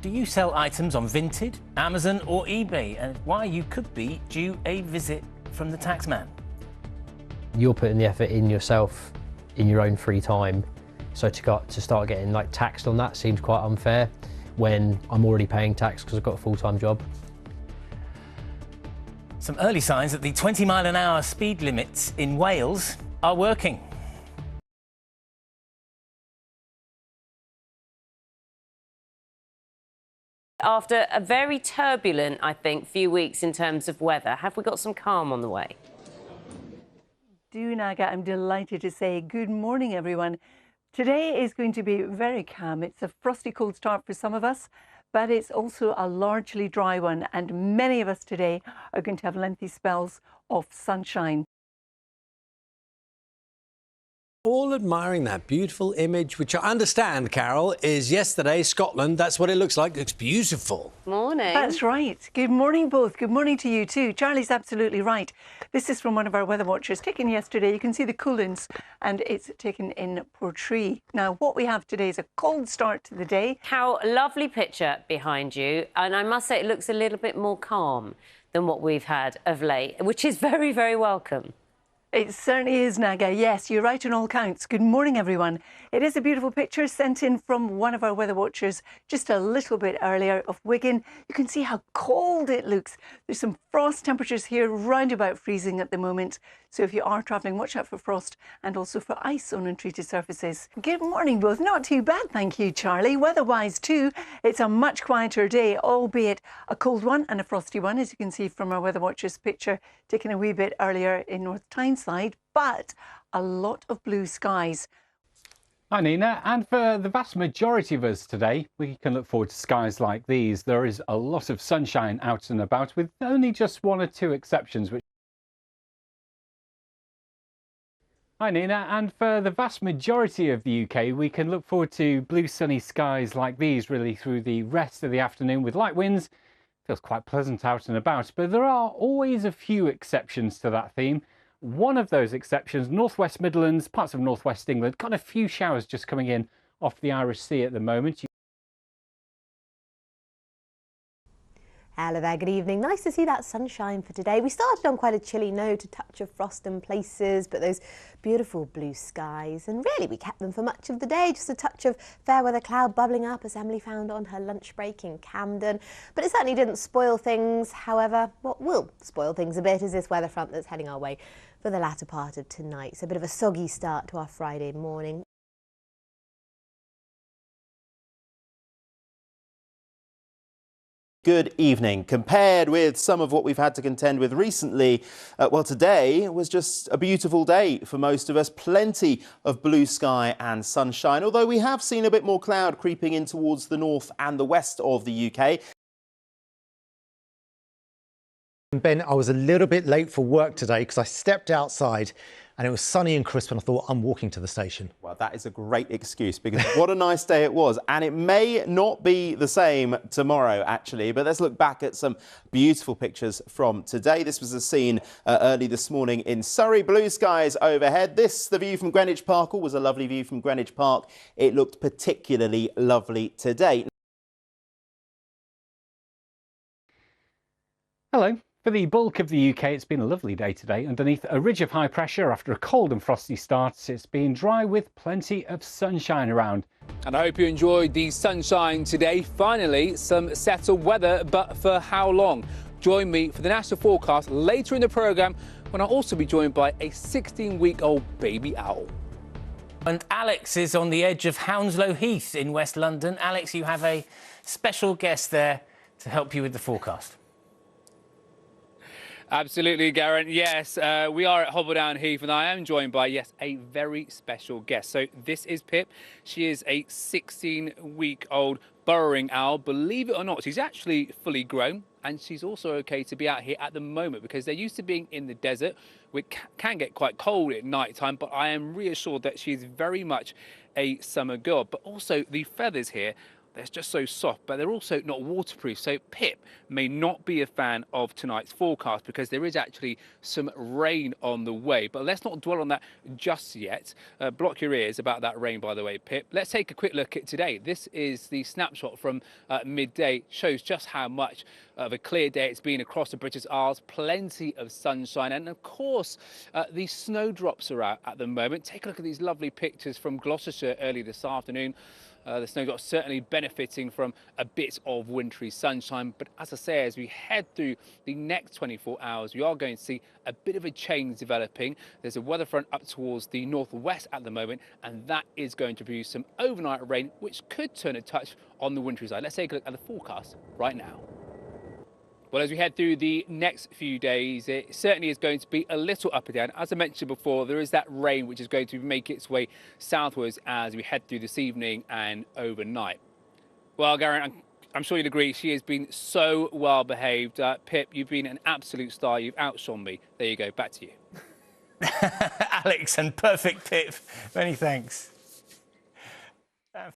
Do you sell items on Vinted, Amazon or eBay, and why you could be due a visit from the taxman? You're putting the effort in yourself in your own free time, so to start getting like taxed on that seems quite unfair when I'm already paying tax because I've got a full-time job. Some early signs that the 20-mile-an-hour speed limits in Wales are working. After a very turbulent, I think, few weeks in terms of weather, have we got some calm on the way? Naga, I'm delighted to say good morning, everyone. Today is going to be very calm. It's a frosty cold start for some of us, but it's also a largely dry one, and many of us today are going to have lengthy spells of sunshine. All admiring that beautiful image, which I understand, Carol, is yesterday, Scotland. That's what it looks like. It's beautiful. Morning. That's right. Good morning, both. Good morning to you too. Charlie's absolutely right. This is from one of our weather watchers taken yesterday. You can see the Coolins, and it's taken in Portree. Now, what we have today is a cold start to the day. How lovely picture behind you, and I must say it looks a little bit more calm than what we've had of late, which is very, very welcome. It certainly is, Naga. Yes, you're right on all counts. Good morning, everyone. It is a beautiful picture sent in from one of our weather watchers just a little bit earlier of Wigan. You can see how cold it looks. There's some frost temperatures here round about freezing at the moment. So if you are travelling, watch out for frost and also for ice on untreated surfaces. Good morning, both. Not too bad, thank you, Charlie. Weather-wise too, it's a much quieter day, albeit a cold one and a frosty one, as you can see from our weather watcher's picture taken a wee bit earlier in North Tyneside, but a lot of blue skies. Hi Nina, and for the vast majority of us today, we can look forward to skies like these. There is a lot of sunshine out and about, with only just one or two exceptions. Hi Nina, and for the vast majority of the UK, we can look forward to blue sunny skies like these really through the rest of the afternoon with light winds. Feels quite pleasant out and about, but there are always a few exceptions to that theme. One of those exceptions, Northwest Midlands, parts of Northwest England, got a few showers just coming in off the Irish Sea at the moment. Hello there, good evening. Nice to see that sunshine for today. We started on quite a chilly note, a touch of frost in places, but those beautiful blue skies. And really, we kept them for much of the day. Just a touch of fair weather cloud bubbling up, as Emily found on her lunch break in Camden. But it certainly didn't spoil things. However, what will spoil things a bit is this weather front that's heading our way for the latter part of tonight. So a bit of a soggy start to our Friday morning. Good evening. Compared with some of what we've had to contend with recently, well, today was just a beautiful day for most of us. Plenty of blue sky and sunshine, although we have seen a bit more cloud creeping in towards the north and the west of the UK. Ben, I was a little bit late for work today because I stepped outside and it was sunny and crisp and I thought I'm walking to the station. Well, that is a great excuse because what a nice day it was. And it may not be the same tomorrow, actually, but let's look back at some beautiful pictures from today. This was a scene early this morning in Surrey. Blue skies overhead. The view from Greenwich Park, was a lovely view from Greenwich Park. It looked particularly lovely today. Hello. For the bulk of the UK, it's been a lovely day today. Underneath a ridge of high pressure after a cold and frosty start, it's been dry with plenty of sunshine around. And I hope you enjoyed the sunshine today. Finally, some settled weather, but for how long? Join me for the national forecast later in the programme when I'll also be joined by a 16-week-old baby owl. And Alex is on the edge of Hounslow Heath in West London. Alex, you have a special guest there to help you with the forecast. Absolutely, Gareth. Yes, we are at Hobbledown Heath and I am joined by, yes, a very special guest. So this is Pip. She is a 16-week-old burrowing owl. Believe it or not, she's actually fully grown and she's also okay to be out here at the moment because they're used to being in the desert, which can get quite cold at night time, but I am reassured that she's very much a summer girl. But also the feathers here they're just so soft, but they're also not waterproof. So Pip may not be a fan of tonight's forecast because there is actually some rain on the way. But let's not dwell on that just yet. Block your ears about that rain, by the way, Pip. Let's take a quick look at today. This is the snapshot from midday. Shows just how much of a clear day it's been across the British Isles. Plenty of sunshine. And of course, the snowdrops are out at the moment. Take a look at these lovely pictures from Gloucestershire early this afternoon. The snowdrops certainly benefiting from a bit of wintry sunshine. But as I say, as we head through the next 24 hours, we are going to see a bit of a change developing. There's a weather front up towards the northwest at the moment, and that is going to produce some overnight rain, which could turn a touch on the wintry side. Let's take a look at the forecast right now. Well, as we head through the next few days, it certainly is going to be a little up and down. As I mentioned before, there is that rain which is going to make its way southwards as we head through this evening and overnight. Well, Garen, I'm sure you'd agree, she has been so well behaved. Pip, you've been an absolute star. You've outshone me. There you go. Back to you. Alex, and perfect Pip. Many thanks.